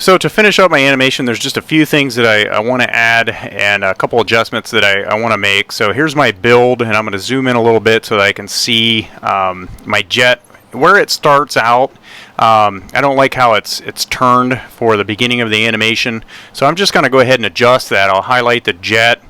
So to finish up my animation, there's just a few things that I want to add and a couple adjustments that I want to make. So here's my build, and I'm going to zoom in a little bit so that I can see my jet, where it starts out. I don't like how it's turned for the beginning of the animation, so I'm just going to go ahead and adjust that. I'll highlight the jet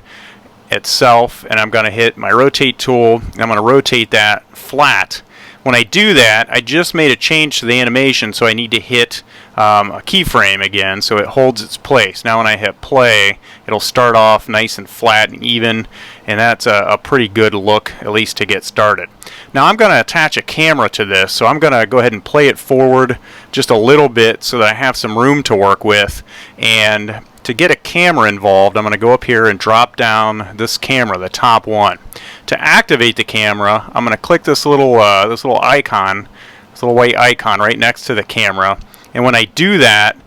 itself, and I'm going to hit my rotate tool, and I'm going to rotate that flat. When I do that, I just made a change to the animation, so I need to hit a keyframe again so it holds its place. Now when I hit play, it'll start off nice and flat and even, and that's a pretty good look, at least to get started. Now I'm going to attach a camera to this, so I'm going to go ahead and play it forward just a little bit so that I have some room to work with. And to get a camera involved, I'm going to go up here and drop down this camera, the top one. To activate the camera, I'm going to click this little icon, this little white icon right next to the camera. And when I do that,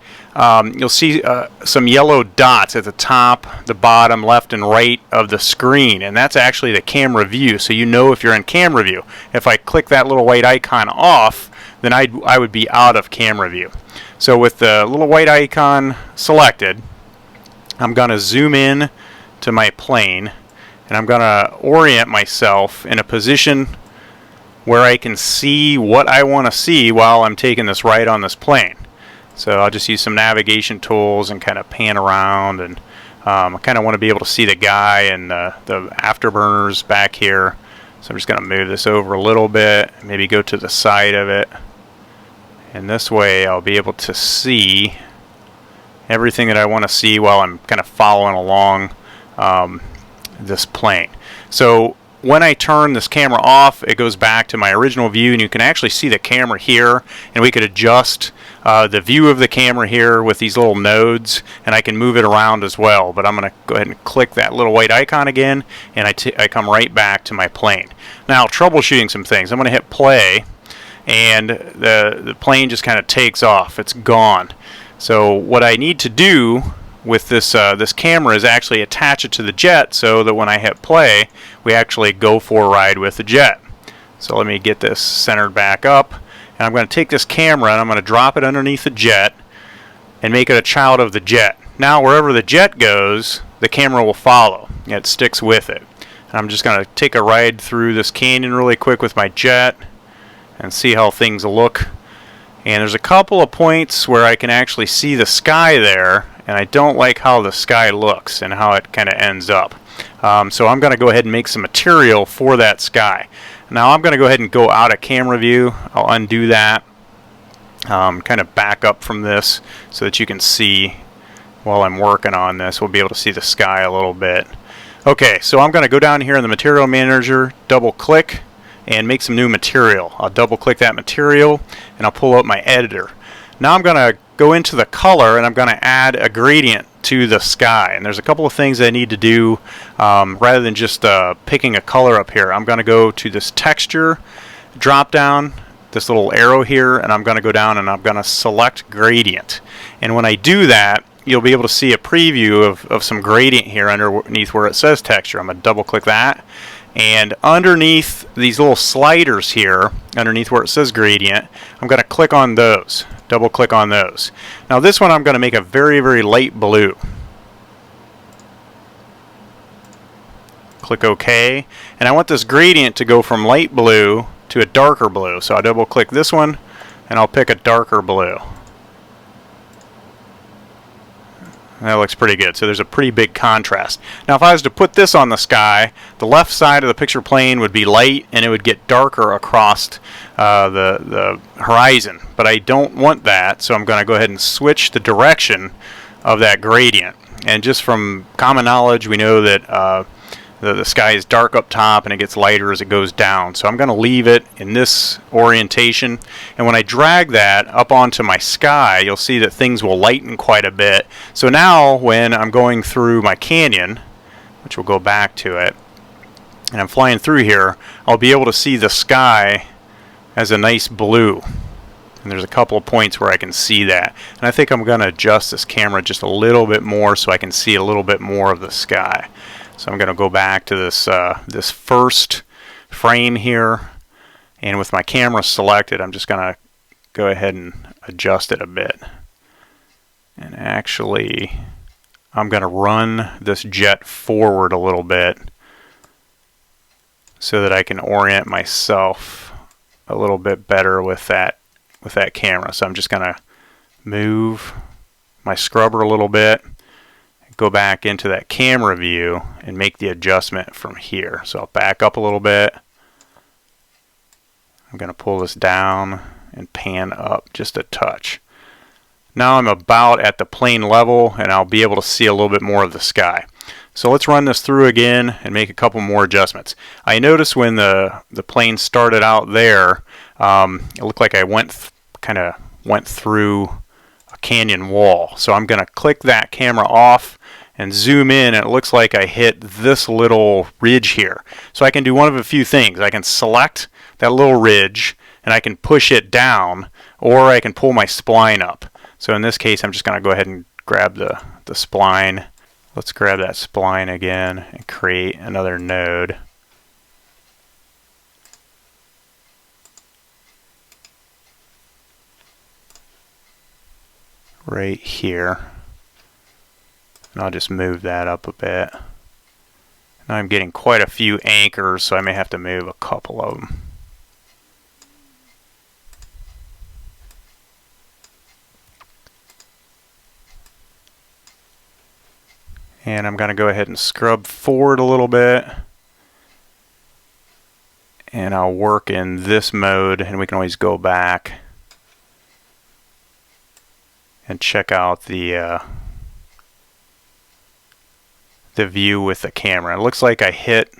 you'll see some yellow dots at the top, the bottom, left, and right of the screen. And that's actually the camera view, so you know if you're in camera view. If I click that little white icon off, then I would be out of camera view. So with the little white icon selected, I'm going to zoom in to my plane, and I'm going to orient myself in a position where I can see what I want to see while I'm taking this ride on this plane. So I'll just use some navigation tools and kind of pan around, and I kind of want to be able to see the guy and the afterburners back here. So I'm just going to move this over a little bit, maybe go to the side of it, and this way I'll be able to see everything that I want to see while I'm kind of following along this plane. So when I turn this camera off, it goes back to my original view, and you can actually see the camera here, and we could adjust the view of the camera here with these little nodes, and I can move it around as well. But I'm going to go ahead and click that little white icon again, and I come right back to my plane. Now, troubleshooting some things. I'm going to hit play, and the plane just kind of takes off. It's gone. So what I need to do with this camera is actually attach it to the jet so that when I hit play, we actually go for a ride with the jet. So let me get this centered back up, and I'm going to take this camera and I'm going to drop it underneath the jet and make it a child of the jet. Now wherever the jet goes, the camera will follow. It sticks with it. And I'm just going to take a ride through this canyon really quick with my jet and see how things look. And there's a couple of points where I can actually see the sky there, and I don't like how the sky looks and how it kind of ends up. So I'm going to go ahead and make some material for that sky. Now I'm going to go ahead and go out of camera view. I'll undo that, kind of back up from this so that you can see while I'm working on this. We'll be able to see the sky a little bit. Okay, so I'm going to go down here in the Material Manager, double click, and make some new material. I'll double click that material, and I'll pull up my editor. Now I'm going to go into the color, and I'm going to add a gradient to the sky. And there's a couple of things I need to do rather than just picking a color up here. I'm going to go to this texture drop down, this little arrow here, and I'm going to go down and I'm going to select gradient. And when I do that, you'll be able to see a preview of some gradient here underneath where it says texture. I'm going to double click that. And underneath these little sliders here, underneath where it says gradient, I'm going to click on those. Double click on those. Now this one I'm going to make a very, very light blue. Click OK. And I want this gradient to go from light blue to a darker blue. So I'll double click this one and I'll pick a darker blue. That looks pretty good. So there's a pretty big contrast. Now if I was to put this on the sky, the left side of the picture plane would be light and it would get darker across the horizon. But I don't want that, so I'm going to go ahead and switch the direction of that gradient. And just from common knowledge, we know that the sky is dark up top and it gets lighter as it goes down. So I'm going to leave it in this orientation, and when I drag that up onto my sky, you'll see that things will lighten quite a bit. So now when I'm going through my canyon, which we'll go back to it, and I'm flying through here, I'll be able to see the sky as a nice blue. And there's a couple of points where I can see that. And I think I'm going to adjust this camera just a little bit more so I can see a little bit more of the sky. So I'm going to go back to this first frame here, and with my camera selected, I'm just going to go ahead and adjust it a bit. And actually, I'm going to run this jet forward a little bit so that I can orient myself a little bit better with that camera. So I'm just going to move my scrubber a little bit, go back into that camera view and make the adjustment from here. So I'll back up a little bit. I'm going to pull this down and pan up just a touch. Now I'm about at the plane level and I'll be able to see a little bit more of the sky. So let's run this through again and make a couple more adjustments. I noticed when the plane started out there, it looked like I kind of went through a canyon wall. So I'm going to click that camera off and zoom in, and it looks like I hit this little ridge here. So I can do one of a few things. I can select that little ridge and I can push it down, or I can pull my spline up. So in this case, I'm just going to go ahead and grab the spline. Let's grab that spline again and create another node. Right here. And I'll just move that up a bit. Now I'm getting quite a few anchors, so I may have to move a couple of them. And I'm going to go ahead and scrub forward a little bit. And I'll work in this mode, and we can always go back and check out the view with the camera. It looks like I hit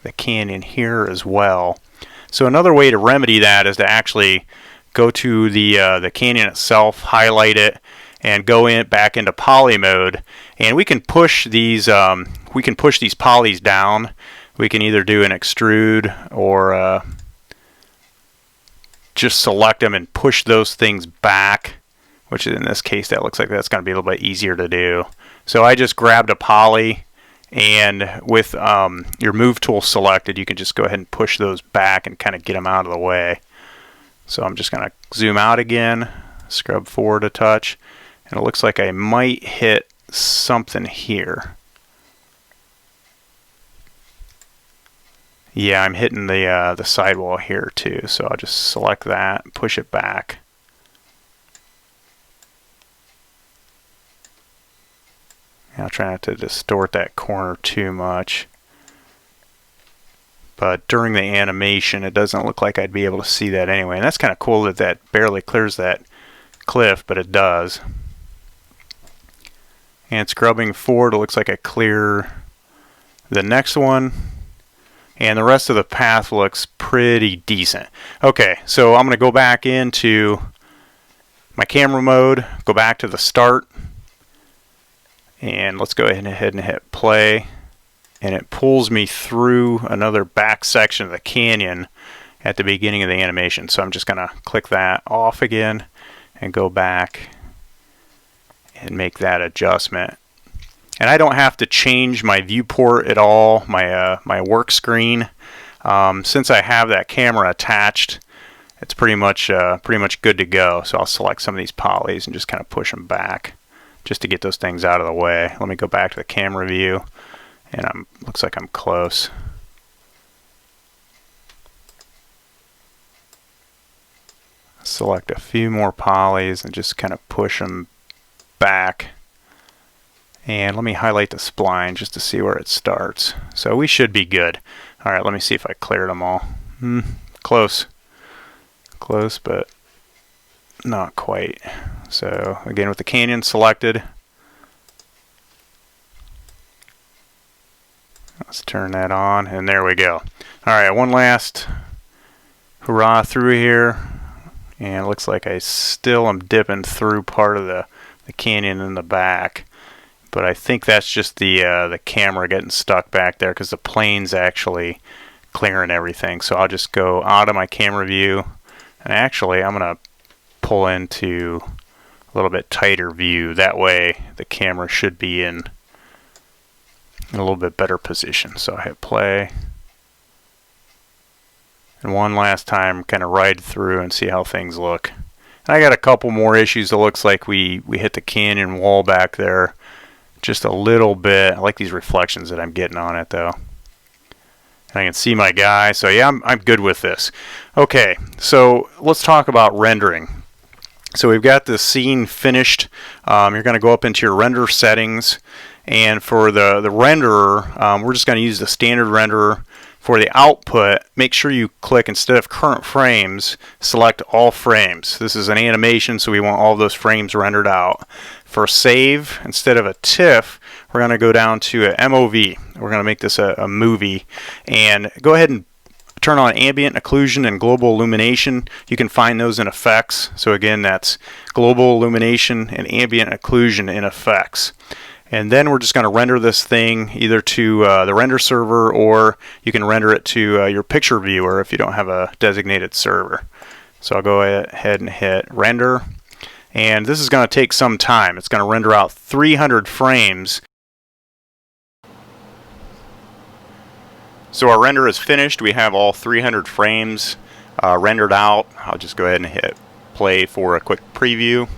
the canyon here as well. So another way to remedy that is to actually go to the canyon itself, highlight it, and go back into poly mode, and we can push these polys down. We can either do an extrude or just select them and push those things back, which in this case that looks like that's going to be a little bit easier to do. So I just grabbed a poly, and with your move tool selected, you can just go ahead and push those back and kind of get them out of the way. So I'm just going to zoom out again, scrub forward a touch, and it looks like I might hit something here. Yeah, I'm hitting the sidewall here too, so I'll just select that and push it back. And I'll try not to distort that corner too much. But during the animation, it doesn't look like I'd be able to see that anyway. And that's kind of cool that that barely clears that cliff, but it does. And scrubbing forward, it looks like I clear the next one. And the rest of the path looks pretty decent. Okay, so I'm going to go back into my camera mode, go back to the start, and let's go ahead and hit play. And it pulls me through another back section of the canyon at the beginning of the animation. So I'm just going to click that off again and go back and make that adjustment. And I don't have to change my viewport at all, my work screen. Since I have that camera attached, it's pretty much good to go. So I'll select some of these polys and just kind of push them back just to get those things out of the way. Let me go back to the camera view, and looks like I'm close. Select a few more polys and just kind of push them back. And let me highlight the spline just to see where it starts. So we should be good. All right, let me see if I cleared them all. Close. Close, but not quite. So again, with the canyon selected, let's turn that on, and there we go. All right, one last hurrah through here. And it looks like I still am dipping through part of the canyon in the back. But I think that's just the camera getting stuck back there because the plane's actually clearing everything. So I'll just go out of my camera view, and actually I'm going to pull into a little bit tighter view. That way the camera should be in a little bit better position. So I hit play. And one last time, kind of ride through and see how things look. And I got a couple more issues. It looks like we hit the canyon wall back there just a little bit. I like these reflections that I'm getting on it though. I can see my guy, so yeah, I'm good with this. Okay, so let's talk about rendering. So we've got this scene finished. You're going to go up into your render settings, and for the renderer, we're just going to use the standard renderer. For the output, make sure you click, instead of current frames, select all frames. This is an animation, so we want all those frames rendered out. For save, instead of a TIFF, we're going to go down to a MOV. We're going to make this a movie, and go ahead and turn on ambient occlusion and global illumination. You can find those in effects. So again, that's global illumination and ambient occlusion in effects. And then we're just going to render this thing either to the render server, or you can render it to your picture viewer if you don't have a designated server. So I'll go ahead and hit render. And this is going to take some time. It's going to render out 300 frames. So our render is finished. We have all 300 frames rendered out. I'll just go ahead and hit play for a quick preview.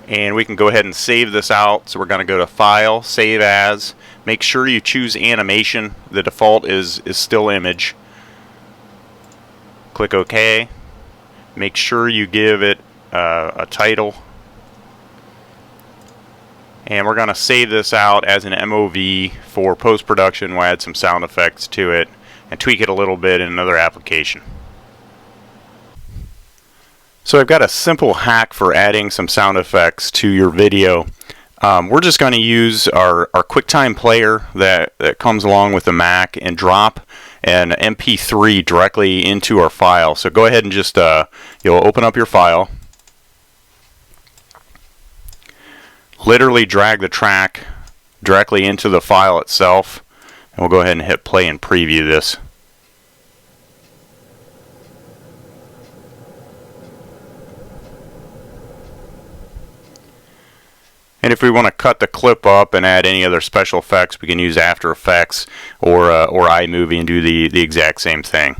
And we can go ahead and save this out. So we're going to go to File, Save As. Make sure you choose Animation. The default is still Image. Click OK. Make sure you give it a title. And we're going to save this out as an MOV for post-production. We'll add some sound effects to it and tweak it a little bit in another application. So I've got a simple hack for adding some sound effects to your video. We're just going to use our QuickTime player that comes along with the Mac and drop an MP3 directly into our file. So go ahead and just you'll open up your file, literally drag the track directly into the file itself, and we'll go ahead and hit play and preview this. And if we want to cut the clip up and add any other special effects, we can use After Effects or iMovie and do the exact same thing.